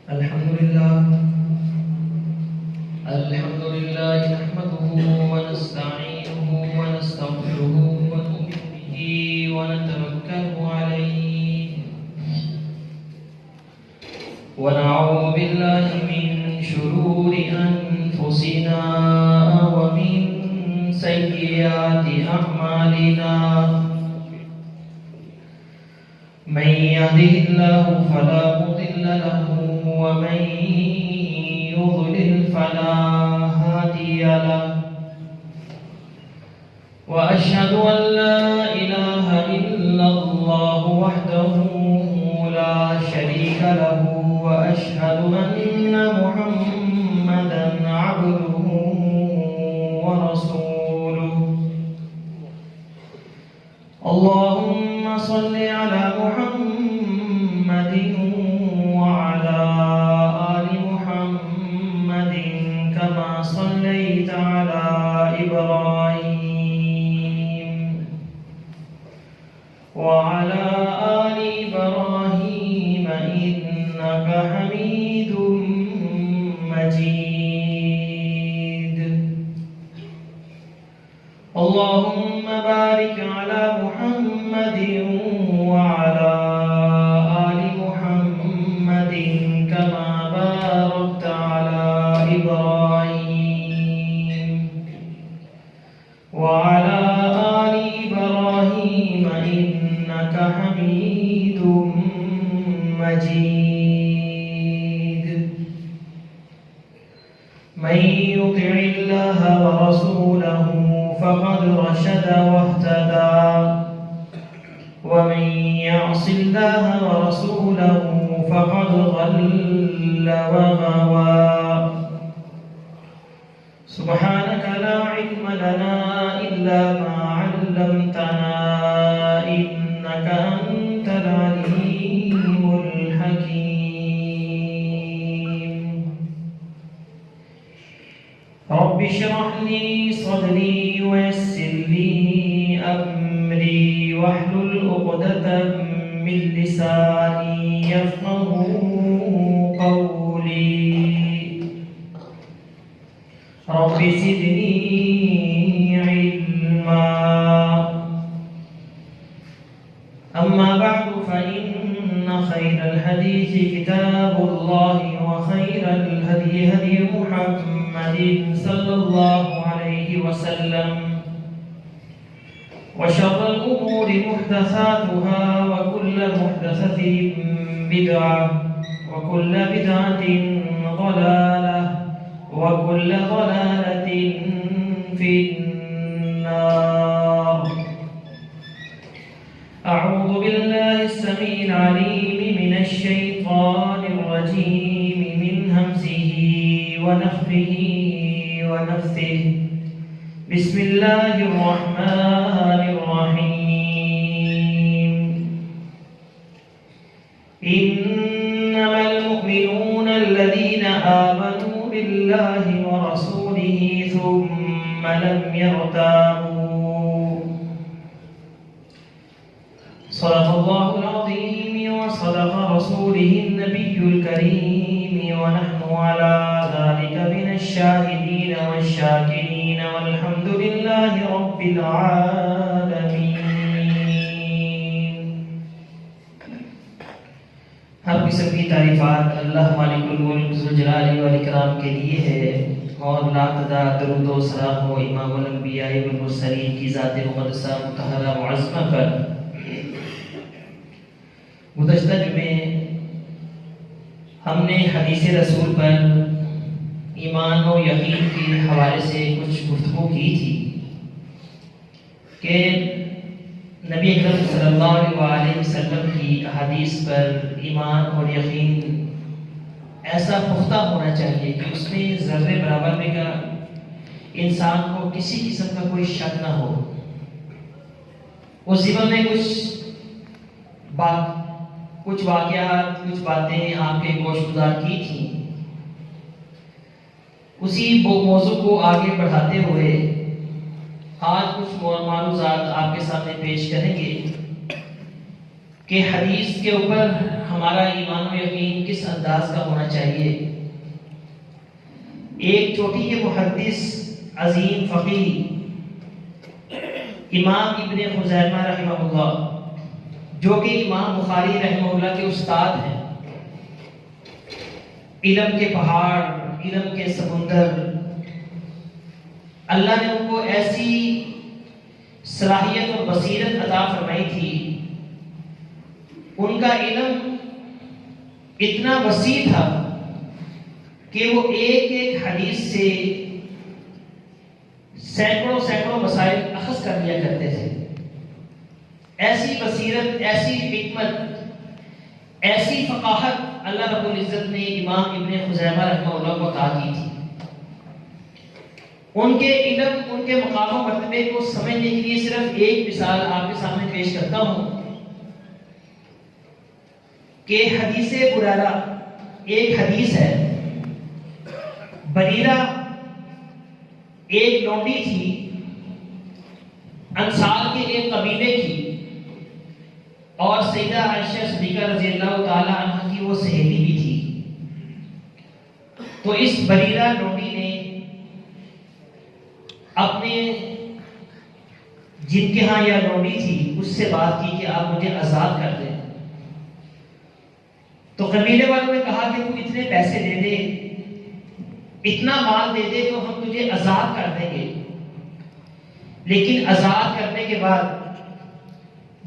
الحمد لله نحمده ونستعينه ونستغفره ونؤمن به ونتوكل عليه ونعوذ بالله من شرور أنفسنا ومن سيئات أعمالنا من يهده الله فلا مضل له ومن يضلل فلا هادي له وأشهد أن لا إله إلا الله وحده لا شريك له وأشهد أن محمدا عبده ورسوله اللهم صل على محمد وعلى آل محمد كما صليت على إبراهيم وعلى آل إبراهيم إنك حميد مجيد اللهم بارك على محمد وعلى آل محمد كما باركت على إبراهيم وعلى آل إبراهيم إنك حميد مجيد من يطع الله ورسوله فقد رشد واهتدى ومن يعص الله ورسوله فقد ضل وغوى سبحانك لا علم لنا إلا ما علمتنا إنك أنت العليم الحكيم رب اشرح لي صدري ويسر لي أمري واحلل عقدة من لساني يفقه قولي رب زدني علما أما بعد فإن خير الحديث كتاب الله وخير الهدي هدي محمد صلى الله عليه وسلم وشر الأمور محدثاتها وكل محدثة بدعة وكل بدعة ضلالة وكل ضلالة في النار أعوذ بالله السميع العليم من الشيطان الرجيم من همزه ونفخه ونفثه بسم الله الرحمن الرحيم إنما المؤمنون الذين آمنوا بالله ورسوله ثم لم يرتابوا صدق الله العظيم وصدق رسوله النبي الكريم ونحن على ذلك من الشاهدين والشاكرين والحمد لله رب العالمين ہر قسم کی تعریفات اللہ مالک الملک ذوالجلال والاکرام کے لیے ہے اور لاکھدہ درود و سلام ہو امام الانبیاء والمرسلین کی ذات مقدسہ مطہرہ معظمہ پر۔ گزشتہ جمعے ہم نے حدیث رسول پر ایمان و یقین کے حوالے سے کچھ گفتگو کی تھی کہ نبی اکرم صلی اللہ علیہ وسلم کی احادیث پر ایمان اور یقین ایسا پختہ ہونا چاہیے کہ اس میں ذرے برابر میں کا انسان کو کسی قسم کا کوئی شک نہ ہو۔ اس زمانے میں کچھ واقعات کچھ باتیں آپ کے گوش گزار کی تھیں، اسی موضوع کو آگے بڑھاتے ہوئے آج کچھ معلومات آپ کے سامنے پیش کریں گے۔ کہ حدیث کے اوپر ہمارا ایمان و یقین کس انداز کا ہونا چاہیے۔ ایک چوٹی کے محدث عظیم فقیہ امام ابن خزیمہ رحمہ اللہ، جو کہ امام بخاری رحمہ اللہ کے استاد ہیں، علم کے پہاڑ، علم کے سمندر، اللہ نے ان کو ایسی صلاحیت اور بصیرت عطا فرمائی تھی، ان کا علم اتنا وسیع تھا کہ وہ ایک ایک حدیث سے سینکڑوں سینکڑوں مسائل اخذ کر لیا کرتے تھے۔ ایسی بصیرت، ایسی حکمت، ایسی فقاہت اللہ رب العزت نے امام ابن خزیمہ رحمہ اللہ کو عطا کی تھی۔ ان کے علم، ان کے مقام و مرتبے کو سمجھنے کے لیے صرف ایک مثال آپ کے سامنے پیش کرتا ہوں کہ حدیث بریرہ، ایک حدیث ہے، بریرہ ایک لونڈی تھی، انصار کے ایک قبیلے کی، اور سیدہ عائشہ صدیقہ رضی اللہ تعالی عنہ کی وہ سہیلی بھی تھی۔ تو اس بریرہ لونڈی نے اپنے جن کے ہاں یا لونڈی تھی اس سے بات کی کہ آپ مجھے آزاد کر دیں۔ تو قبیلے والوں نے کہا کہ تو اتنے پیسے دے دے، اتنا مال دے دے تو ہم تجھے آزاد کر دیں گے، لیکن آزاد کرنے کے بعد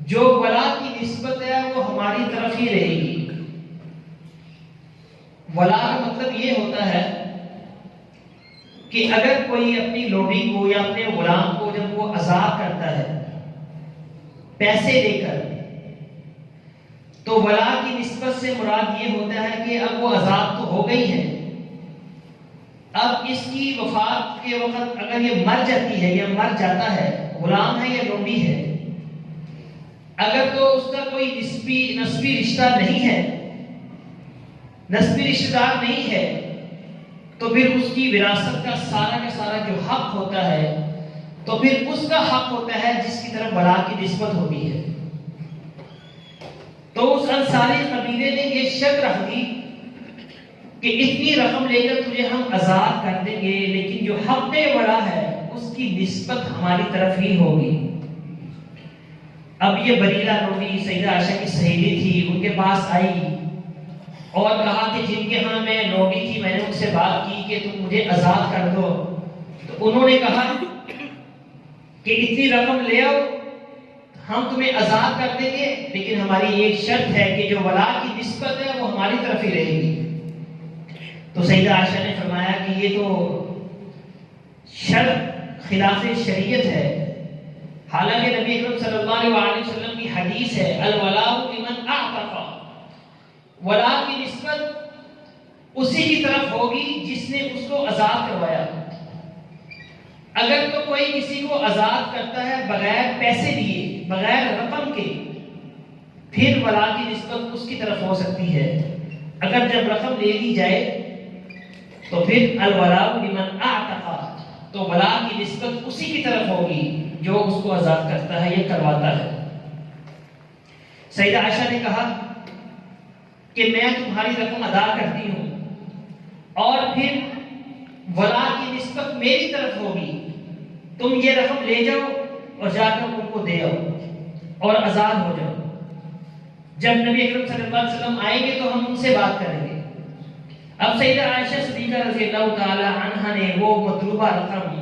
جو ولا کی نسبت ہے وہ ہماری طرف ہی رہے گی۔ ولا کا مطلب یہ ہوتا ہے کہ اگر کوئی اپنی لونڈی کو یا اپنے غلام کو جب وہ آزاد کرتا ہے پیسے دے کر، تو ولا کی نسبت سے مراد یہ ہوتا ہے کہ اب وہ آزاد تو ہو گئی ہے، اب اس کی وفات کے وقت اگر یہ مر جاتی ہے یا مر جاتا ہے، غلام ہے یا لونڈی ہے، اگر تو اس کا کوئی نسبی رشتہ نہیں ہے، نسبی رشتہ دار نہیں ہے، تو پھر اس کی وراثت کا سارا جو حق ہوتا ہے تو پھر اس کا حق ہوتا ہے جس کی طرف ولا کی نسبت ہوتی ہے۔ تو اس انصاری قبیلے نے یہ شرط رکھ دی کہ اتنی رقم لے کر تجھے ہم آزاد کر دیں گے، لیکن جو حق ولا ہے اس کی نسبت ہماری طرف ہی ہوگی۔ اب یہ بریرہ لونڈی سیدہ عائشہ کی سہیلی تھی، ان کے پاس آئی اور کہا کہ جن کے ہاں میں لونڈی تھی، میں نے ان سے بات کی کہ تم مجھے آزاد کر دو، تو انہوں نے کہا کہ اتنی رقم لے آؤ، ہم تمہیں آزاد کر دیں گے، لیکن ہماری ایک شرط ہے کہ جو ولا کی نسبت ہے وہ ہماری طرف ہی رہے گی۔ تو سیدہ عائشہ نے فرمایا کہ یہ تو شرط خلاف شریعت ہے، حالانکہ نبی اکرم صلی اللہ علیہ وسلم کی حدیث ہے الولاء لمن اعتق، ولا کی نسبت اسی کی طرف ہوگی جس نے اس کو آزاد کروایا۔ اگر تو کوئی کسی کو آزاد کرتا ہے بغیر پیسے دیے، بغیر رقم کے، پھر ولا کی نسبت اس کی طرف ہو سکتی ہے۔ اگر جب رقم لے لی جائے تو پھر الولاء لمن اعتق، تو ولا کی نسبت اسی کی طرف ہوگی جو اس کو آزاد کرتا ہے یا کرواتا ہے۔ سیدہ عائشہ نے کہا کہ میں تمہاری رقم ادا کرتی ہوں اور پھر ولا کی نسبت میری طرف ہوگی، تم یہ رقم لے جاؤ اور جا کر ان کو دے آؤ اور آزاد ہو جاؤ۔ جب نبی اکرم صلی اللہ علیہ وسلم آئیں گے تو ہم ان سے بات کریں گے۔ اب سیدہ عائشہ صدیقہ رضی اللہ تعالی عنہا نے وہ مطلوبہ رقم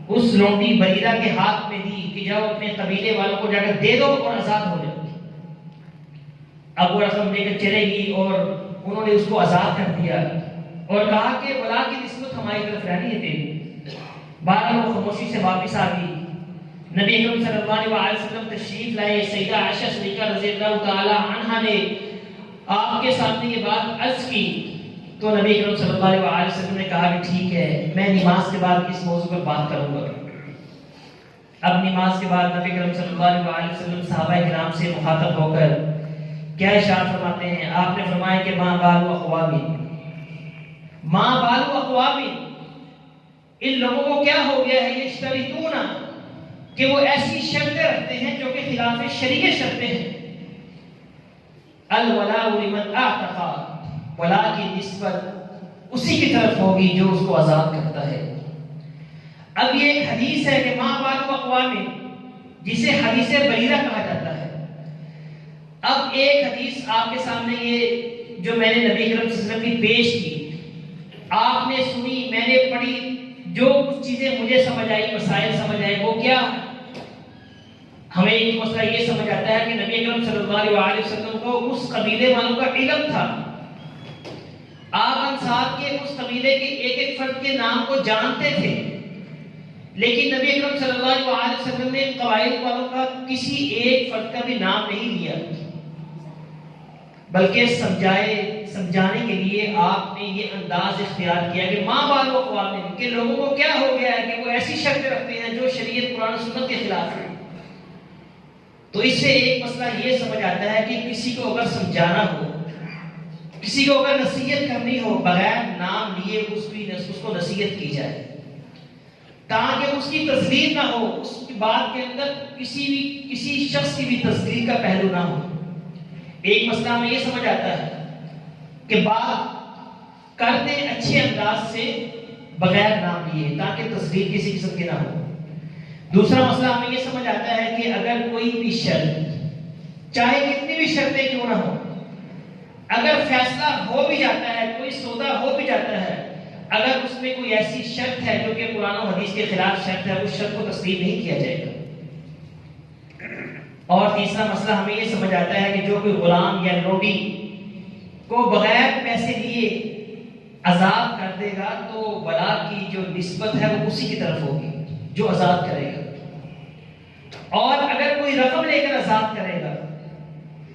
اس لونڈی بریرہ کے ہاتھ میں دی کہ جاؤ اپنے قبیلے والوں کو جا کر دے دو اور آزاد ہو جاؤ۔ اب وہ رقم لے کر چلے گی اور انہوں نے اس کو آزاد کر دیا اور کہا کہ ولا کی نسبت ہماری طرف رہنی ہے تیری۔ بہرحال وہ خاموشی سے واپس آ گئی۔ نبی اکرم صلی اللہ علیہ وسلم تشریف لائے، سیدہ عائشہ صدیقہ رضی اللہ تعالی عنہا نے آپ کے سامنے یہ بات عرض کی، تو نبی اکرم صلی اللہ علیہ وسلم نے کہا کہ ٹھیک ہے، میں نماز کے بعد اس موضوع پر بات کروں گا۔ اب نماز کے بعد نبی اکرم صلی اللہ علیہ وسلم صحابہ کرام سے مخاطب ہو کر کیا ارشاد فرماتے ہیں؟ آپ نے فرمایا کہ ماں بال اقوام، ماں بال اقوام، ان لوگوں کو کیا ہو گیا ہے، یہ اشتریتون، کہ وہ ایسی شرطیں رکھتے ہیں جو کہ خلاف شریعت شرطیں ہیں۔ الولاء لمن اعتق، ولا کی نسبت اسی کی طرف ہوگی جو اس کو آزاد کرتا ہے۔ اب یہ ایک حدیث ہے کہ ماں بال اقوام، جسے حدیث بریرہ کہا جاتا ہے۔ اب ایک حدیث آپ کے سامنے یہ جو میں نے نبی کریم صلی اللہ علیہ وسلم کی پیش کی، آپ نے سنی، میں نے پڑھی، جو کچھ چیزیں مجھے سمجھ آئی، مسائل سمجھ آئے، وہ کیا؟ ہمیں ایک مسئلہ یہ سمجھ آتا ہے کہ نبی اکرم صلی اللہ علیہ وسلم کو اس قبیلے والوں کا علم تھا۔ آپ انصار کے اس قبیلے کے ایک ایک فرد کے نام کو جانتے تھے، لیکن نبی اکرم صلی اللہ علیہ وسلم نے قبائل والوں کا کسی ایک فرد کا بھی نام نہیں لیا، بلکہ سمجھانے کے لیے آپ نے یہ انداز اختیار کیا کہ ماں بال اقوام، کہ لوگوں کو کیا ہو گیا ہے کہ وہ ایسی شرطیں رکھتے ہیں جو شریعت قرآن و سنت کے خلاف ہے۔ تو اس سے ایک مسئلہ یہ سمجھ آتا ہے کہ کسی کو اگر سمجھانا ہو، کسی کو اگر نصیحت کرنی ہو، بغیر نام لیے اس کو نصیحت کی جائے، تاکہ اس کی تذلیل نہ ہو، اس کی بات کے اندر کسی شخص کی بھی تذلیل کا پہلو نہ ہو۔ ایک مسئلہ ہمیں یہ سمجھ آتا ہے کہ بات کرتے اچھے انداز سے بغیر نام لیے، تاکہ تذلیل کسی قسم کی نہ ہو۔ دوسرا مسئلہ ہمیں یہ سمجھ آتا ہے کہ اگر کوئی بھی شرط، چاہے کتنی بھی شرطیں کیوں نہ ہو، اگر فیصلہ ہو بھی جاتا ہے، کوئی سودا ہو بھی جاتا ہے، اگر اس میں کوئی ایسی شرط ہے جو کہ قرآن و حدیث کے خلاف شرط ہے، اس شرط کو تسلیم نہیں کیا جائے گا۔ اور تیسرا مسئلہ ہمیں یہ سمجھ آتا ہے کہ جو کوئی غلام یا لوڈی کو بغیر پیسے لیے آزاد کر دے گا تو ولا کی جو نسبت ہے وہ اسی کی طرف ہوگی جو آزاد کرے گا، اور اگر کوئی رقم لے کر آزاد کرے گا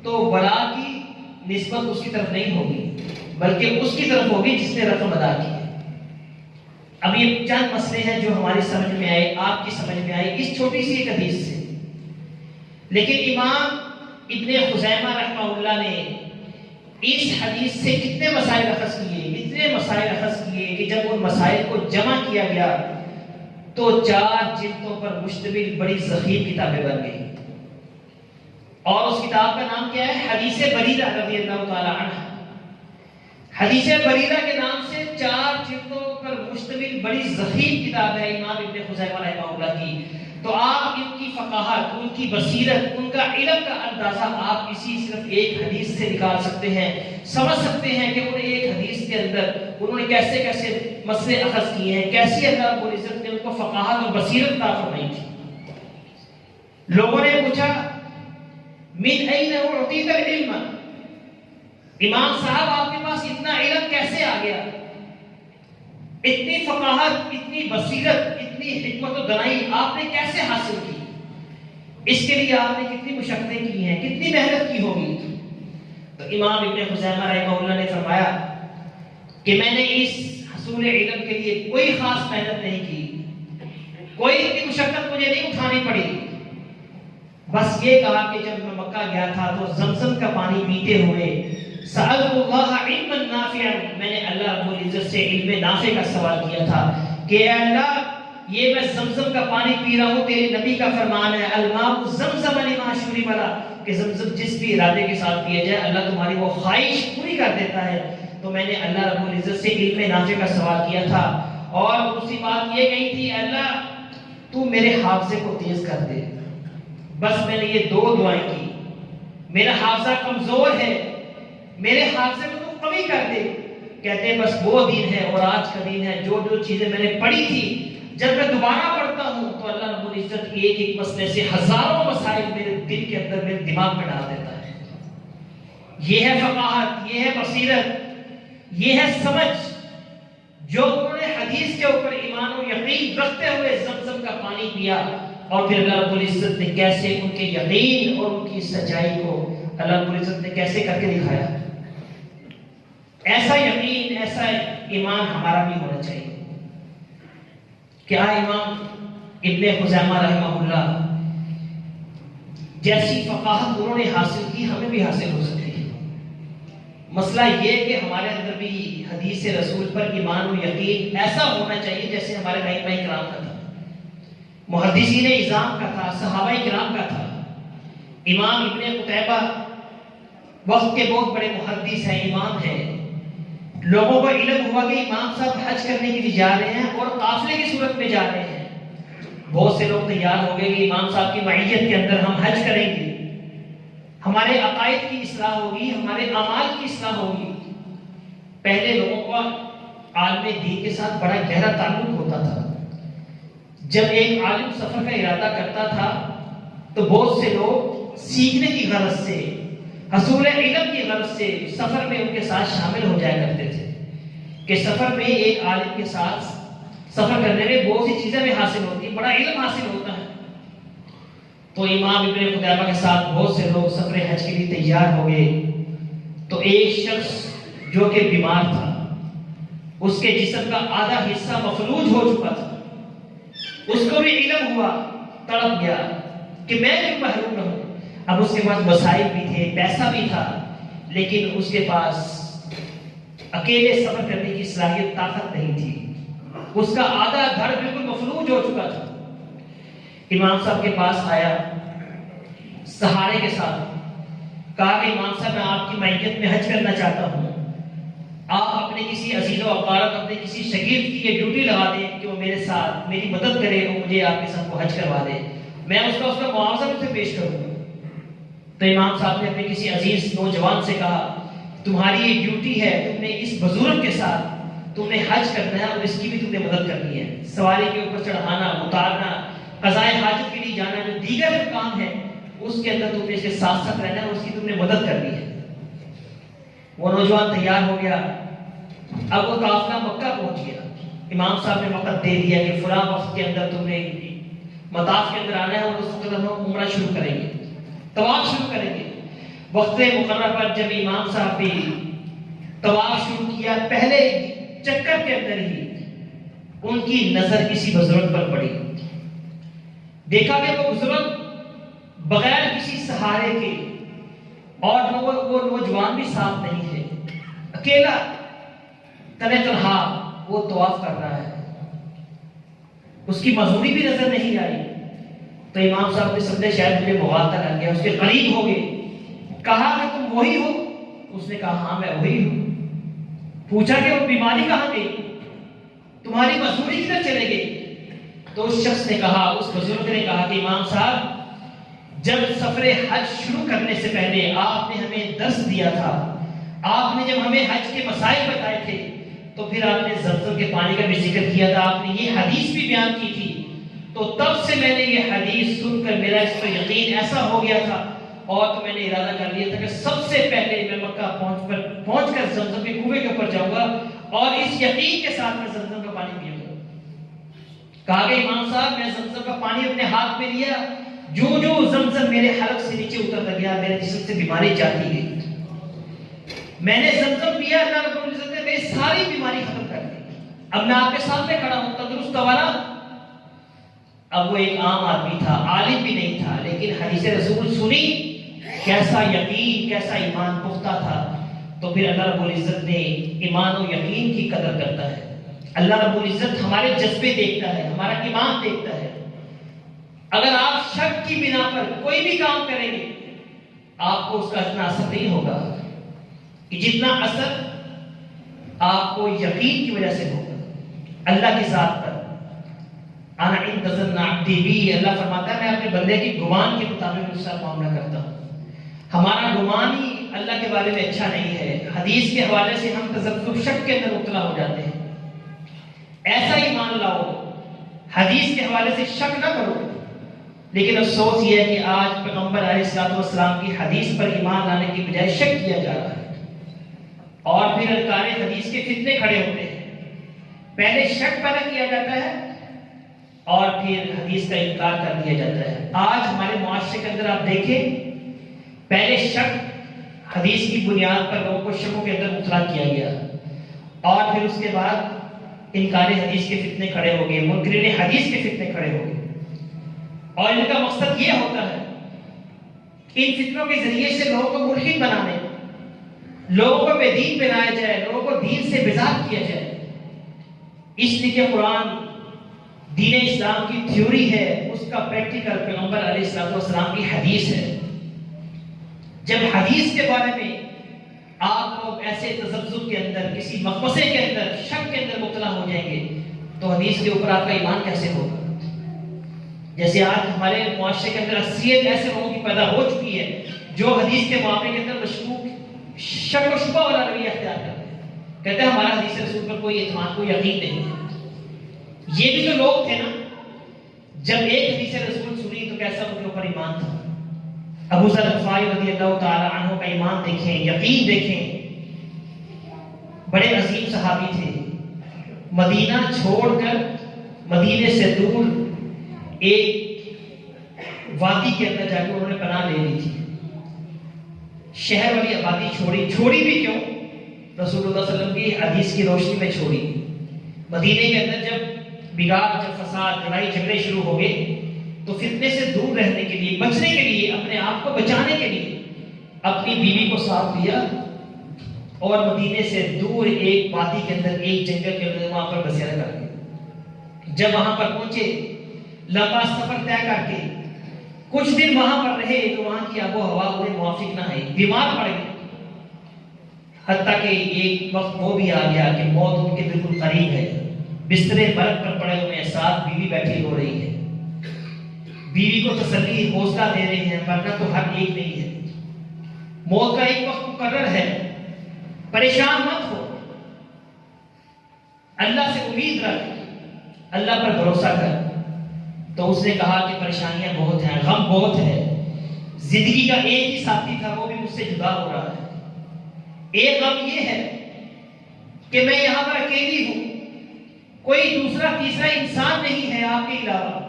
تو ولا کی نسبت اس کی طرف نہیں ہوگی، بلکہ اس کی طرف ہوگی جس نے رقم ادا کی ہے۔ اب یہ چند مسئلے ہیں جو ہماری سمجھ میں آئے، آپ کی سمجھ میں آئے اس چھوٹی سی ایک حدیث سے، لیکن امام ابن خزیمہ رحمہ اللہ نے اس حدیث سے کتنے مسائل اخذ کیے، اتنے مسائل اخذ کیے کہ جب ان مسائل کو جمع کیا گیا تو 4 جلدوں پر مشتمل بڑی ضخیم کتابیں بن گئی، اور اس کتاب کا نام کیا ہے؟ حدیث بریرہ رضی اللہ تعالی عنہ۔ حدیث بریرہ کے نام سے 4 جلدوں پر مشتمل بڑی ضخیم کتاب ہے امام ابن خزیمہ رحمہ اللہ کی۔ تو آپ ان کی فقاہت، ان کی بصیرت، ان کا علم کا اندازہ آپ اسی صرف ایک حدیث سے نکال سکتے ہیں، سمجھ سکتے ہیں کہ انہیں ایک حدیث کے اندر انہوں نے کیسے کیسے مسئلے اخذ کیے ہیں، کیسی اللہ رب العزت نے ان کو فقاہت اور بصیرت عطا فرمائی تھی۔ لوگوں نے پوچھا من این اعطیت العلم، امام صاحب آپ کے پاس اتنا علم کیسے آ گیا، اتنی فقاہت، اتنی بصیرت، اتنی حکمت و دانائی آپ نے کیسے حاصل کی؟ اس کے لیے آپ نے کتنی مشقتیں کی ہیں، کتنی محنت کی ہوگی؟ تو امام ابن خزیمہ رحمہ اللہ نے فرمایا کہ میں نے اس حصول علم کے لیے کوئی خاص محنت نہیں کی، کوئی اتنی مشقت مجھے نہیں اٹھانی پڑی، بس یہ کہا کہ جب میں مکہ گیا تھا تو زمزم کا پانی پیتے ہوئے سألت اللہ علما نافعا، میں نے اللہ رب العزت سے علم نافع کا سوال کیا تھا کہ اے اللہ یہ میں زمزم کا پانی پی رہا ہوں، تیرے نبی کا فرمان ہے الماء زمزم لما شرب له، کہ زمزم جس بھی ارادے کے ساتھ پیا جائے اللہ تمہاری وہ خواہش پوری کر دیتا ہے۔ تو میں نے اللہ رب العزت سے علم نافع کا سوال کیا تھا، اور دوسری بات یہ کہی تھی اللہ تو میرے حافظے کو تیز کر دے۔ بس میں نے یہ 2 دعائیں کی، میرا حافظہ کمزور ہے، میرے حافظے کو تو قوی کر دے۔ کہتے ہیں بس وہ دن ہے اور آج کا دن ہے جو جو چیزیں میں نے پڑھی تھی جب میں دوبارہ پڑھتا ہوں تو اللہ رب العزت ایک ایک مسئلے سے ہزاروں مسائل میرے دل کے اندر، میرے دماغ میں ڈال دیتا ہے۔ یہ ہے فقاہت، یہ ہے بصیرت، یہ ہے سمجھ جو انہوں نے حدیث کے اوپر ایمان و یقین رکھتے ہوئے زمزم کا پانی پیا، اور پھر اللہ رب العزت نے کیسے ان کے یقین اور ان کی سچائی کو اللہ رب العزت نے کیسے کر کے دکھایا۔ ایسا یقین، ایسا ایمان ہمارا بھی ہونا چاہیے۔ کیا امام ابن خزیمہ رحمہ اللہ جیسی فقاہت انہوں نے حاصل کی ہمیں بھی حاصل ہو سکتی ہے۔ مسئلہ یہ کہ ہمارے اندر بھی حدیث رسول پر ایمان و یقین ایسا ہونا چاہیے جیسے ہمارے ائمہ کرام کا تھا، محدثین اعظام کا تھا، صحابہ کرام کا تھا۔ امام ابن قتیبہ وقت کے بہت بڑے محدث ہیں، امام ہیں، لوگوں کو علم ہوا کہ امام صاحب حج کرنے کے لیے جا رہے ہیں اور قافلے کی صورت میں جا رہے ہیں۔ بہت سے لوگ تیار ہو گئے کہ امام صاحب کی معیت کے اندر ہم حج کریں گے، ہمارے عقائد کی اصلاح ہوگی، ہمارے اعمال کی اصلاح ہوگی۔ پہلے لوگوں کا عالم دین کے ساتھ بڑا گہرا تعلق ہوتا تھا۔ جب ایک عالم سفر کا ارادہ کرتا تھا تو بہت سے لوگ سیکھنے کی غرض سے، حصول علم کی غرض سے سفر میں ان کے ساتھ شامل ہو جایا کرتے تھے کہ سفر میں ایک عالم کے ساتھ سفر کرنے میں بہت سی چیزیں بھی حاصل ہوتی ہیں، بڑا علم حاصل ہوتا ہے۔ تو امام ابن قدامہ کے ساتھ بہت سے لوگ سفر حج کے لیے تیار ہو گئے۔ تو ایک شخص جو کہ بیمار تھا، اس کے جسم کا آدھا حصہ مفلوج ہو چکا تھا، اس کو بھی علم ہوا، تڑپ گیا کہ میں کیوں محروم رہوں۔ اب اس کے پاس وسائل بھی تھے، پیسہ بھی تھا، لیکن اس کے پاس اکیلے سفر کرنے کی صلاحیت، طاقت نہیں تھی۔ اس کا آدھا دھڑ بالکل مفلوج ہو چکا تھا۔ امام صاحب کے پاس آیا سہارے کے ساتھ، کہا کہ امام صاحب میں آپ کی معیت میں حج کرنا چاہتا ہوں، آپ اپنے کسی عزیز و اقارب، اپنے کسی شگیرد کی یہ ڈیوٹی لگا دیں کہ وہ میرے ساتھ میری مدد کرے اور مجھے آپ کے ساتھ وہ حج کروا دے، میں اس کا معاوضہ مجھ سے پیش کروں گا۔ تو امام صاحب نے اپنے کسی عزیز نوجوان سے کہا، تمہاری یہ ڈیوٹی ہے، تم نے اس بزرگ کے ساتھ تم نے حج کرنا ہے اور اس کی بھی تم نے مدد کرنی ہے، سواری کے اوپر چڑھانا، اتارنا، قضائے حاجت کے لیے جانا، جو دیگر جو کام ہے اس کے اندر تم نے اس کے ساتھ ساتھ رہنا ہے اور اس کی تم نے مدد کرنی ہے۔ وہ نوجوان تیار ہو گیا۔ اب وہ قافلہ مکہ پہنچ گیا۔ امام صاحب نے وقت دے دیا کہ فلاں وقت کے اندر تم نے مطاف کے اندر آنا ہے اور اس وقت ہم عمرہ شروع کریں گے، طواف شروع کریں گے۔ وقت مقررہ پر جب امام صاحب بھی طواف شروع کیا، پہلے چکر کے اندر ہی ان کی نظر کسی بزرگ پر پڑی۔ دیکھا کہ وہ بزرگ بغیر کسی سہارے کے، اور وہ نوجوان بھی ساتھ نہیں ہے، اکیلا تنہا وہ طواف کر رہا ہے، اس کی مزدوری بھی نظر نہیں آئی۔ تو امام صاحب نے سمجھے شاید مجھے مغالطہ کر گیا، اس کے قریب ہو گئے، کہا کہ تم وہی ہو؟ اس نے کہا ہاں میں وہی ہوں۔ پوچھا کہ وہ بیماری کہاں گئی، تمہاری مزدوری کدھر چلے گئی؟ تو اس شخص نے کہا، اس بزرگ نے کہا کہ امام صاحب جب سفر حج شروع کرنے سے پہلے آپ نے ہمیں درس دیا تھا، آپ نے جب ہمیں حج کے مسائل بتائے تھے تو پھر آپ نے زمزم کے پانی کا بھی ذکر کیا تھا، آپ نے یہ حدیث بھی بیان کی تھی، تو تب سے میں نے یہ حدیث سن کر میرا اس پر یقین ایسا ہو گیا تھا، اور تو میں نے ارادہ کر لیا تھا کہ سب سے پہلے میں مکہ پہنچ کر زمزم کے کنویں کے اوپر جاؤں گا اور اس یقین کے ساتھ میں زمزم کا پانی پیوں گا۔ کہا کہ امام صاحب میں زمزم کا پانی اپنے ہاتھ میں لیا، جو جو زمزم میرے حلق سے نیچے اترتا گیا میرے جسم سے بیماری جاتی گئی، میں نے زمزم پیا، اللہ رب العزت نے میری ساری بیماری ختم کر دی، اب میں آپ کے سامنے کھڑا ہوں تندرست توانا۔ اب وہ ایک عام آدمی تھا، عالم بھی نہیں تھا، لیکن حدیث رسول سنی، کیسا یقین، کیسا ایمان پختہ تھا۔ تو پھر اللہ رب العزت نے ایمان و یقین کی قدر کرتا ہے۔ اللہ رب العزت ہمارے جذبے دیکھتا ہے، ہمارا ایمان دیکھتا ہے۔ اگر آپ شک کی بنا پر کوئی بھی کام کریں گے، آپ کو اس کا اتنا اثر نہیں ہوگا کہ جتنا اثر آپ کو یقین کی وجہ سے ہوگا اللہ کی ذات پر۔ انا عند ظن عبدی بی، اللہ فرماتا ہے میں اپنے بندے کی گمان کے مطابق اس کا معاملہ کرتا ہوں۔ ہمارا گمان ہی اللہ کے بارے میں اچھا نہیں ہے، حدیث کے حوالے سے ہم تذبذب شک کے اندر مبتلا ہو جاتے ہیں۔ ایسا ایمان لاؤ، حدیث کے حوالے سے شک نہ کرو۔ لیکن افسوس یہ ہے کہ آج پیغمبر علیہ الصلوۃ والسلام کی حدیث پر ایمان لانے کی بجائے شک کیا جا رہا ہے، اور پھر انکار حدیث کے فتنے کھڑے ہوتے ہیں۔ پہلے شک پیدا کیا جاتا ہے اور پھر حدیث کا انکار کر دیا جاتا ہے۔ آج ہمارے معاشرے کے اندر آپ دیکھیں، پہلے شک حدیث کی بنیاد پر لوگوں کو شکوں کے اندر مبتلا کیا گیا، اور پھر اس کے بعد انکار حدیث کے فتنے کھڑے ہو گئے، منکرین حدیث کے فتنے کھڑے ہو گئے، اور ان کا مقصد یہ ہوتا ہے ان فتنوں کے ذریعے سے لوگوں کو ملحد بنانے، لوگوں کو بے دین بنایا جائے، لوگوں کو دین سے بیزار کیا جائے۔ اس لیے کہ قرآن دین اسلام کی تھیوری ہے، اس کا پریکٹیکل پیغمبر علیہ الصلوۃ والسلام کی حدیث ہے۔ جب حدیث کے بارے میں آپ لوگ ایسے تذبذب کے اندر، کسی مخمصے کے اندر، شک کے اندر مبتلا ہو جائیں گے تو حدیث کے اوپر آپ کا ایمان کیسے ہوگا؟ جیسے آج ہمارے معاشرے کے اندر اکثریت ایسے لوگوں کی پیدا ہو چکی ہے جو حدیث کے معاملے کے اندر مشکوک، شک و شبہ والا رویہ اختیار کرتے ہیں، کہتے ہیں ہمارا حدیث رسول پر کوئی اعتماد، کوئی یقین نہیں ہے۔ یہ بھی جو لوگ تھے نا، جب ایک حدیث رسول سنی تو کیسا ان کے اوپر ایمان تھا۔ ابو ذر غفاری رضی اللہ تعالی عنہ کا ایمان دیکھیں، یقین دیکھیں، بڑے عظیم صحابی تھے، مدینہ چھوڑ کر مدینے سے دور ایک وادی کے اندر جا کے انہوں نے پناہ لے لی تھی۔ شہر والی آبادی چھوڑی بھی کیوں؟ رسول اللہ صلی اللہ علیہ وسلم کی حدیث کی روشنی میں چھوڑی۔ مدینے کے اندر جب بگاڑ، جب فساد، لڑائی جھگڑے شروع ہو گئے تو فتنے سے دور رہنے کے لیے، بچنے کے لیے، اپنے آپ کو بچانے کے لیے اپنی بیوی کو ساتھ لیا اور مدینے سے دور ایک وادی کے اندر، ایک جنگل کے اندر وہاں پر بسیرا کر گئے۔ جب وہاں پر پہنچے، لمبا سفر طے کر کے کچھ دن وہاں پر رہے تو وہاں کی آب و ہوا انہیں موافق نہ آئی، بیمار پڑ گئے، حتیٰ کہ ایک وقت وہ بھی آ گیا کہ موت ان کے بالکل قریب ہے، بسترے برف پر پڑے ہوئے ہیں، ساتھ بیوی بیٹھی ہو رہی ہے، بیوی کو تسلی، حوصلہ دے رہے ہیں، ورنہ تو ہر ایک نہیں ہے، موت کا ایک وقت مقرر ہے، پریشان مت ہو، اللہ سے امید رکھ، اللہ پر بھروسہ کر۔ تو اس نے کہا کہ پریشانیاں بہت ہیں، غم بہت ہے، زندگی کا ایک ہی ساتھی تھا، وہ بھی مجھ سے جدا ہو رہا ہے، ایک غم یہ ہے کہ میں یہاں پر اکیلی ہوں، کوئی دوسرا تیسرا انسان نہیں ہے آپ کے علاوہ،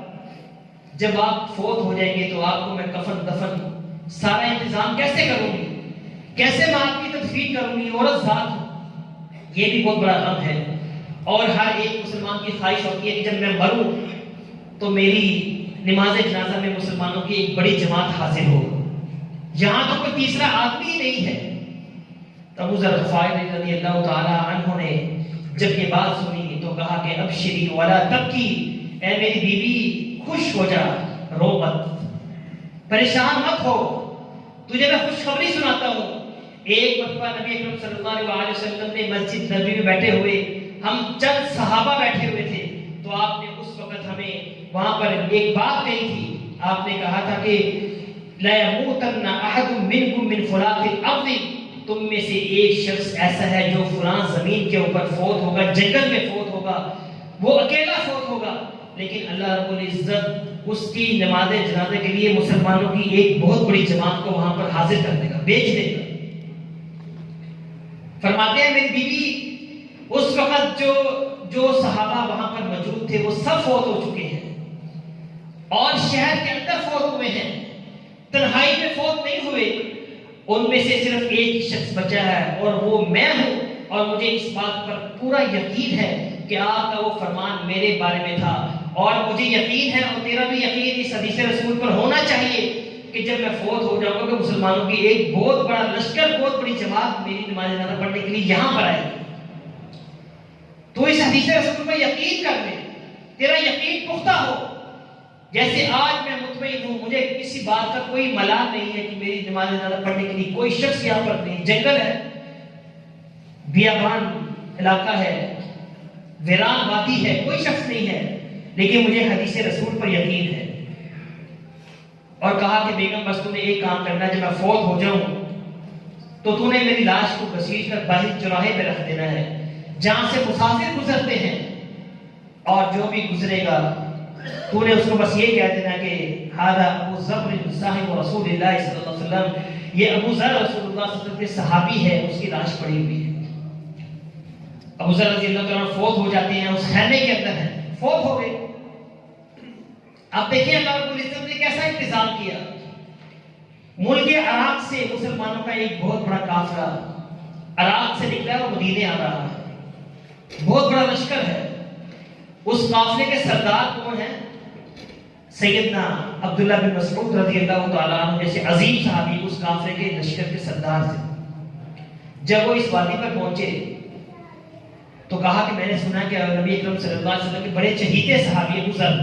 جب آپ فوت ہو جائیں گے تو آپ کو میں کفن دفن سارا انتظام کیسے کروں گی، کیسے میں آپ کی تدفین کروں گی، عورت ذات ہوں، یہ بھی بہت بڑا غم ہے۔ اور ہر ایک مسلمان کی خواہش ہوتی ہے کہ جب میں مروں تو میری نماز جنازہ میں مسلمانوں کی ایک بڑی جماعت حاضر ہو، یہاں تو کوئی تیسرا آدمی ہی نہیں ہے۔ تو ابو ذر غفاری رضی اللہ تعالی عنہ نے جب یہ بات سنی تو کہا کہ ابشری ولا تبکی، اے میری بیوی خوش ہو جا، رو مت، پریشان مت ہو، تجھے میں خوشخبری سناتا ہوں۔ ایک مرتبہ نبی اکرم صلی اللہ علیہ وسلم نے مسجد نبوی میں بیٹھے ہوئے، ہم چند صحابہ بیٹھے ہوئے تھے، تو آپ نے اس وقت ہمیں وہاں پر ایک بات کہی تھی، آپ نے کہا تھا کہ لا يموتن احد منکم من فلاح الارض، تم میں سے ایک شخص ایسا ہے جو فلاں زمین کے اوپر فوت ہوگا، جنگل میں فوت ہوگا، وہ اکیلا فوت ہوگا، لیکن اللہ رب العزت اس کی نماز جنازے کے لیے مسلمانوں کی ایک بہت بڑی جماعت کو وہاں پر حاضر کر دے گا، بیچ دے گا۔ فرماتے ہیں میری بیوی اس وقت جو صحابہ وہاں پر موجود تھے وہ سب فوت ہو چکے ہیں اور شہر کے اندر فوت ہوئے ہیں، تنہائی میں فوت نہیں ہوئے، ان میں سے صرف ایک شخص بچا ہے اور وہ میں ہوں، اور مجھے اس بات پر پورا یقین ہے کہ آپ کا وہ فرمان میرے بارے میں تھا، اور مجھے یقین ہے اور تیرا بھی یقین اس حدیث رسول پر ہونا چاہیے کہ جب میں فوت ہو جاؤں گا کہ مسلمانوں کی ایک بہت بڑا لشکر، بہت بڑی جماعت میری نماز جنازہ پڑھنے کے لیے یہاں پر آئے گی۔ تو اس حدیث رسول پر یقین کر لے، تیرا یقین پختہ ہو، جیسے آج میں مطمئن ہوں، مجھے کسی بات کا کوئی ملال نہیں ہے کہ میری نماز جنازہ پڑھنے کے لیے کوئی شخص یہاں پر نہیں، جنگل ہے، بیابان علاقہ ہے، ویران وادی ہے، کوئی شخص نہیں ہے، لیکن مجھے حدیث رسول پر یقین ہے۔ اور کہا کہ بیگم بس تو نے ایک کام کرنا ہے، جب میں فوت ہو جاؤں تو تو نے میری لاش کو گھسیٹ کر باہر چوراہے پہ رکھ دینا ہے، جہاں سے مسافر گزرتے ہیں، اور جو بھی گزرے گا تو نے اس کو بس یہ کہہ دینا کہ ہذا ابو ذر صاحب رسول اللہ صلی اللہ علیہ وسلم، یہ ابو ذر رسول اللہ صلی اللہ علیہ وسلم کے صحابی ہے، اس کی لاش پڑی ہوئی ہے۔ ابو ذر رضی اللہ تعالیٰ فوت ہو جاتے ہیں، اس خیمے کے اندر ہیں، فوت ہو گئے۔ اب دیکھیں اللہ رب العزت نے کیسا انتظام کیا، ملک عراق سے مسلمانوں کا ایک بہت بڑا قافلہ عراق سے نکلا اور مدینے آ رہا ہے، بہت بڑا لشکر ہے۔ اس قافلے کے سردار کون ہیں؟ سیدنا عبداللہ بن مسعود رضی اللہ تعالیٰ عنہ جیسے عظیم صحابی اس قافلے کے لشکر کے سردار تھے۔ جب وہ اس وادی پر پہنچے تو کہا کہ میں نے سنا کہ نبی اکرم صلی اللہ علیہ وسلم کے بڑے چہیتے صحابی ابو ذر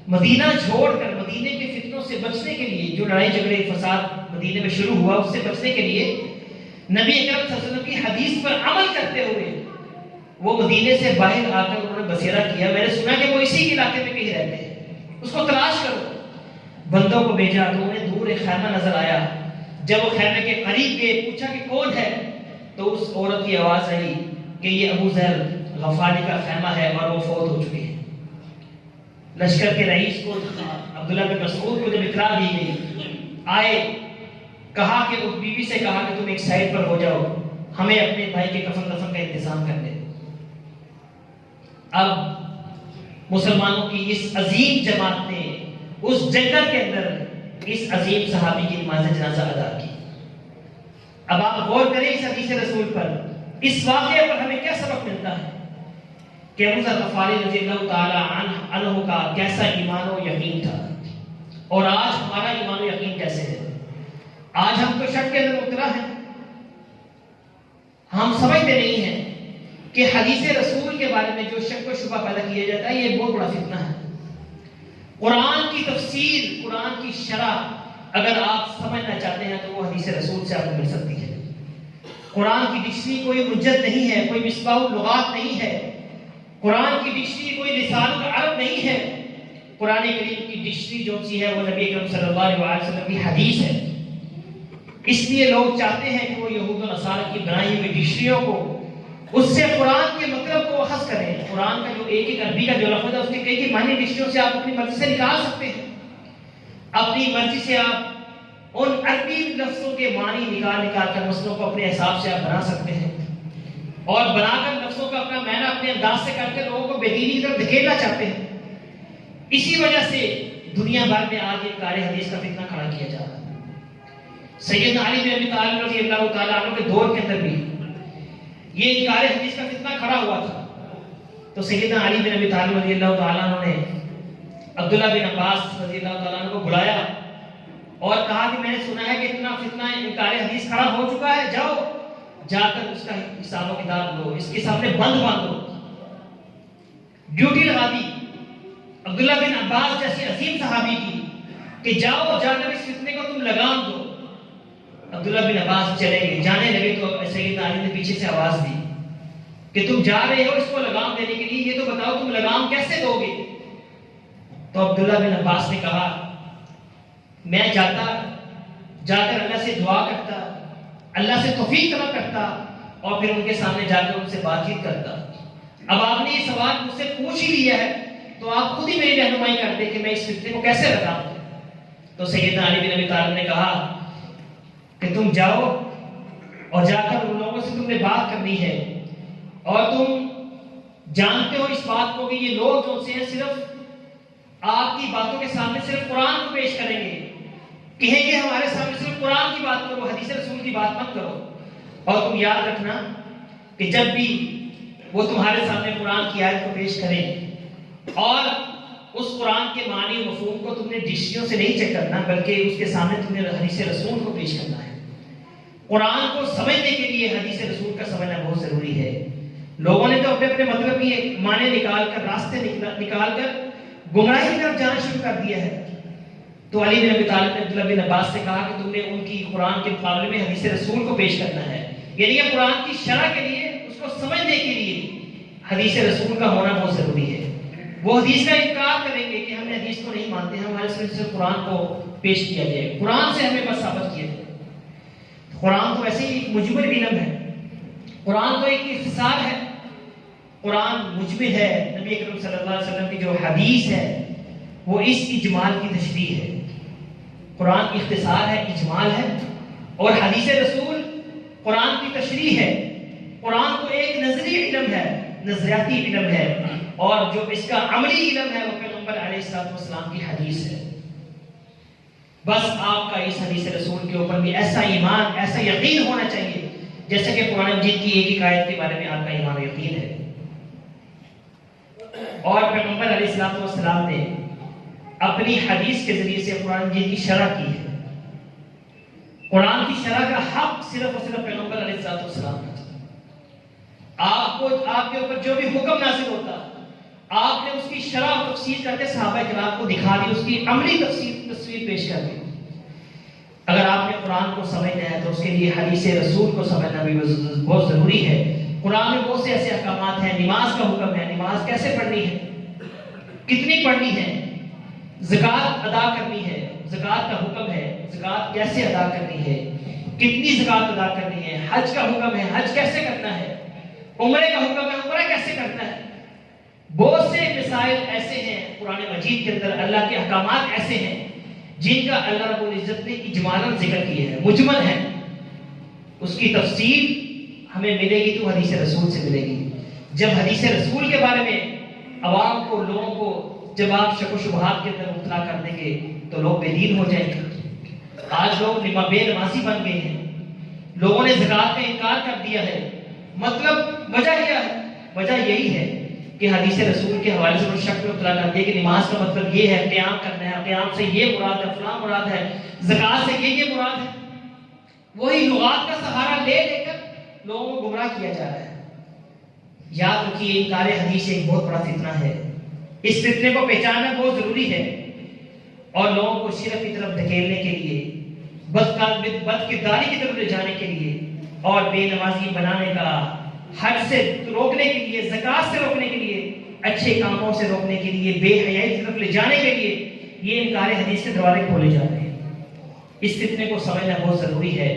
مدینہ چھوڑ کر مدینے کے فتنوں سے بچنے کے لیے، جو لڑائی جھگڑے فساد مدینے میں شروع ہوا، اس سے بچنے کے لیے نبی اکرم صلی اللہ علیہ وسلم کی حدیث پر عمل کرتے ہوئے وہ مدینے سے باہر آ کر انہوں نے بسیرہ کیا، میں نے سنا کہ وہ اسی علاقے میں کہیں رہتے ہیں، اس کو تلاش کرو۔ بندوں کو بھیجا تو انہیں دور ایک خیمہ نظر آیا، جب وہ خیمے کے قریب گئے پوچھا کہ کون ہے، تو اس عورت کی آواز آئی کہ یہ ابو ذر غفاری کا خیمہ ہے اور وہ فوت ہو چکے ہیں۔ لشکر کے رئیس کو عبداللہ بن مسعود کو جب اطلاع دی گئی، آئے، کہا کہ اس بیوی سے کہا کہ تم ایک سائڈ پر ہو جاؤ، ہمیں اپنے بھائی کے کفن دفن کا انتظام کر دے۔ اب مسلمانوں کی اس عظیم جماعت نے اس جنگل کے اندر اس عظیم صحابی کی نماز جنازہ ادا کی۔ اب آپ غور کریں اس حدیث رسول پر، اس واقعے پر ہمیں کیا سبق ملتا ہے کہ ابو ذر غفاری رضی اللہ تعالی عنہ کا کیسا ایمان و یقین تھا، اور آج ہمارا ایمان و یقین کیسے ہے۔ آج ہم تو شک کے اندر مبتلا ہیں، ہم سمجھتے نہیں ہیں کہ حدیث رسول کے بارے میں جو شک و شبہ پیدا کیا جاتا ہے یہ بہت بڑا فتنہ ہے۔ قرآن کی تفسیر، قرآن کی شرح اگر آپ سمجھنا چاہتے ہیں تو وہ حدیث رسول سے آپ کو مل سکتی ہے۔ قرآن کی ڈکشنری کوئی حجت نہیں ہے، کوئی مصباح اللغات نہیں ہے، قرآن کی ڈکشنری کوئی لسان العرب نہیں ہے۔ قرآن کریم کی ڈکشنری جو سی ہے وہ نبی اکرم صلی اللہ علیہ وسلم کی حدیث ہے۔ اس لیے لوگ چاہتے ہیں کہ وہ یہود و نصارہ کی بنائی ہوئی ڈکشنریوں کو، اس سے قرآن کے مطلب کو اخذ کریں۔ قرآن کا جو ایک عربی کا جو لفظ ہے اس کے کئی معنی ڈکشنریوں سے آپ اپنی مرضی سے نکال سکتے ہیں، اپنی مرضی سے آپ ان عربی لفظوں کے معنی نکال کر مسئلوں کو اپنے حساب سے آپ بنا سکتے ہیں، اور بنا کر لفظوں کا اپنا معنی اپنے انداز سے کر کے لوگوں کو بے دینی کی طرف دھکیلنا چاہتے ہیں۔ اسی وجہ سے دنیا بھر میں آج انکار حدیث کا فتنہ کھڑا کیا جا رہا ہے۔ سیدنا علی بن ابی طالب رضی اللہ تعالیٰ عنہ کے دور کے اندر بھی یہ انکار حدیث کا فتنہ کھڑا ہوا تھا، تو سیدنا علی بن ابی طالب رضی اللہ تعالیٰ عنہ نے عبداللہ بن عباس رضی اللہ تعالیٰ عنہ کو بلایا اور کہا کہ میں نے سنا ہے کہ اتنا فتنہ انکار حدیث کھڑا ہو چکا ہے، جاؤ جا کر اس کا حساب و کتاب لو، اس کے سامنے بند باندھو۔ ڈیوٹی لگا دی عبداللہ بن عباس جیسے عظیم صحابی کی کہ جاؤ جا کر اس فتنے کو تم لگام دو۔ عبداللہ بن عباس چلے گئے، جانے لگے تو سیدنا علی نے پیچھے سے آواز دی کہ تم جا رہے ہو اس کو لگام دینے کے لیے، یہ تو بتاؤ تم لگام کیسے دو گے؟ تو عبداللہ بن عباس نے کہا میں جاتا، جا کر اللہ سے دعا کرتا، اللہ سے توفیق طلب کرتا، اور پھر ان کے سامنے جا کر ان سے بات چیت کرتا۔ اب آپ نے یہ سوال مجھ سے پوچھ ہی لیا ہے تو آپ خود ہی میری رہنمائی کر دیں کہ میں اس فتنے کو کیسے لگام دوں۔ تو سیدنا علی بن ابی طالب نے کہا کہ تم جاؤ اور جا کر ان لوگوں سے تم نے بات کرنی ہے، اور تم جانتے ہو اس بات کو کہ یہ لوگ جو سے ہیں صرف آپ کی باتوں کے سامنے صرف قرآن کو پیش کریں گے، کہیں گے ہمارے سامنے صرف قرآن کی بات کرو، حدیث رسول کی بات مت کرو۔ اور تم یاد رکھنا کہ جب بھی وہ تمہارے سامنے قرآن کی آیت کو پیش کریں اور اس قرآن کے معنی و مفہوم کو تم نے ڈکشنریوں سے نہیں چیک کرنا، بلکہ اس کے سامنے تم نے حدیث رسول کو پیش کرنا ہے۔ قرآن کو سمجھنے کے لیے حدیث رسول کا سمجھنا بہت ضروری ہے۔ لوگوں نے تو اپنے اپنے مطلب کی معنی نکال کر، راستے نکال کر گمراہی کی طرف جانا شروع کر دیا ہے۔ تو علی بن ابی طالب نے عبداللہ بن عباس سے کہا کہ تم نے ان کی قرآن کے مقابلے میں حدیث رسول کو پیش کرنا ہے، یعنی کہ قرآن کی شرح کے لیے، اس کو سمجھنے کے لیے حدیث رسول کا ہونا بہت ضروری ہے۔ وہ حدیث کا انکار کریں گے کہ ہم نے حدیث کو نہیں مانتے، ہمارے سے قرآن کو پیش کیا جائے، قرآن سے ہمیں بس ثابت کیا جائے۔ قرآن تو ایسے ہی ایک مجمل علم ہے، قرآن تو ایک اختصار ہے، قرآن مجمل ہے۔ نبی اکرم صلی اللہ علیہ وسلم کی جو حدیث ہے وہ اس اجمال کی تشریح ہے۔ قرآن کی اختصار ہے، اجمال ہے، اور حدیث رسول قرآن کی تشریح ہے۔ قرآن کو ایک نظری علم ہے، نظریاتی علم ہے، اور جو اس کا عملی علم ہے وہ پیغمبر علیہ السلام کی حدیث ہے۔ بس آپ کا اس حدیث رسول کے اوپر بھی ایسا ایمان، ایسا یقین ہونا چاہیے جیسا کہ قرآن مجید کی ایک ایک آیت کے بارے میں آپ کا ایمان و یقین ہے۔ اور پیغمبر علیہ السلام نے اپنی حدیث کے ذریعے سے قرآن مجید کی شرح کی ہے۔ قرآن کی شرح کا حق صرف اور صرف پیغمبر علیہ السلام کا۔ آپ کے اوپر جو بھی حکم نازل ہوتا، آپ نے اس کی شرح و تفسیر کر کے صحابہ کرام کو دکھا دی، اس کی عملی تصویر پیش کر دی۔ اگر آپ نے قرآن کو سمجھنا ہے تو اس کے لیے حدیث رسول کو سمجھنا بھی بہت ضروری ہے۔ قرآن میں بہت سے ایسے احکامات ہیں، نماز کا حکم ہے، نماز کیسے پڑھنی ہے، کتنی پڑھنی ہے، زکوٰۃ ادا کرنی ہے، زکوٰۃ کا حکم ہے، زکوٰۃ کیسے ادا کرنی ہے، کتنی زکوٰۃ ادا کرنی ہے، حج کا حکم ہے، حج کیسے کرنا ہے، عمرے کا حکم ہے، عمرہ کیسے کرنا ہے۔ بہت سے مسائل ایسے ہیں قرآن مجید کے اندر، اللہ کے احکامات ایسے ہیں جن کا اللہ رب العزت نے اجمالاً ذکر کیا ہے، مجمل ہے۔ اس کی تفصیل ہمیں ملے گی تو حدیث رسول سے ملے گی۔ جب حدیث رسول کے بارے میں عوام کو، لوگوں کو جب آپ شک و شبہات کے اندر مبتلا کر دیں گے تو لوگ بے دین ہو جائیں گے۔ آج لوگ بے نمازی بن گئے ہیں، لوگوں نے زکوٰۃ کا انکار کر دیا ہے۔ مطلب وجہ کیا ہے؟ وجہ یہی ہے کہ حدیث رسول کے حوالے سے شک میں مبتلا کر دیا کہ نماز کا مطلب یہ ہے، قیام کرنا ہے، قیام سے یہ مراد ہے، فلاں مراد ہے، زکوٰۃ سے یہ مراد ہے۔ وہی لغات کا سہارا لے لے کر لوگوں کو گمراہ کیا جا رہا ہے۔ یاد رکھیے انکار حدیث ایک بہت بڑا فتنہ ہے۔ اس فتنے کو پہچاننا بہت ضروری ہے، اور لوگوں کو شرک کی طرف دھکیلنے کے لیے، بد کرداری کی طرف لے جانے کے لیے، اور بے نمازی بنانے کا، حج سے روکنے کے لیے، زکوٰۃ سے روکنے کے لیے، اچھے کاموں سے روکنے کے لیے، بے حیائی کی طرف لے جانے کے لیے یہ انکار حدیث کے دروازے کھولے جا رہے ہیں۔ اس فتنے کو سمجھنا بہت ضروری ہے۔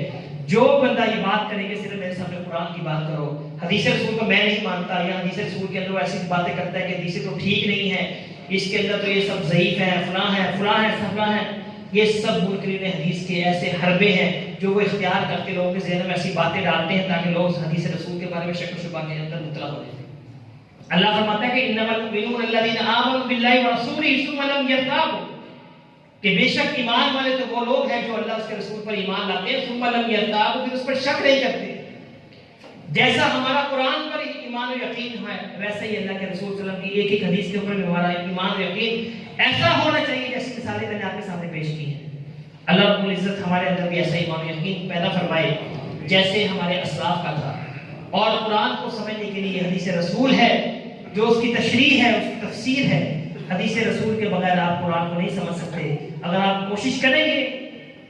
جو بندہ یہ بات کرے کہ صرف میرے سامنے قرآن کی بات کرو، حدیث رسول کو میں نہیں مانتا، یا حدیث رسول کے اندر ایسی باتیں کرتا ہے کہ حدیث تو ٹھیک نہیں ہے، اس کے اندر تو یہ سب ضعیف ہیں، فلاں ہیں، فلاں ہیں، فلاں ہیں، یہ سب منکرین حدیث کے ایسے حربے ہیں جو وہ اختیار کر کے لوگوں کے ذہن میں ایسی باتیں ڈالتے ہیں تاکہ لوگ حدیث رسول کے بارے میں شک و شبہ کے اندر مبتلا ہو جائیں۔ اللہ فرماتا ہے کہ انما المؤمنون الذین آمنوا باللہ ورسولہ ثم لم یرتابوا، کہ بے شک ایمان والے تو وہ لوگ ہیں جو اللہ اس کے رسول پر ایمان لاتے ہیں، ثم لم یرتابوا، پھر اس پر شک نہیں کرتے۔ جیسا ہمارا قرآن پر ایمان و یقین ہے، ویسا ہی اللہ کے رسول صلی اللہ علیہ وسلم کی ایک ایک حدیث کے اوپر بھی ہمارا ایمان و یقین ایسا ہونا چاہیے جیسی مثالیں میں نے آپ کے سامنے پیش کی ہیں۔ اللہ رب العزت ہمارے اندر بھی ایسا ایمان و یقین پیدا فرمائے جیسے ہمارے اسلاف کا تھا۔ اور قرآن کو سمجھنے کے لیے حدیث رسول ہے، جو اس کی تشریح ہے، اس کی تفسیر ہے۔ حدیث رسول کے بغیر آپ قرآن کو نہیں سمجھ سکتے۔ اگر آپ کوشش کریں گے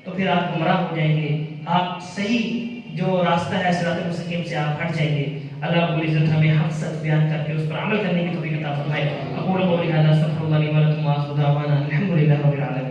تو پھر آپ گمراہ ہو جائیں گے، آپ صحیح جو راستہ ہے صراط مستقیم سے آپ ہٹ جائیں گے۔ اللہ رب العزت ہمیں حق سچ بیان کر کے اس پر عمل کرنے کی توفیق عطا فرمائے۔ اقول قولی ھذا استغفر اللہ لی و لکم وآخر دعوانا الحمد للہ رب العالمین۔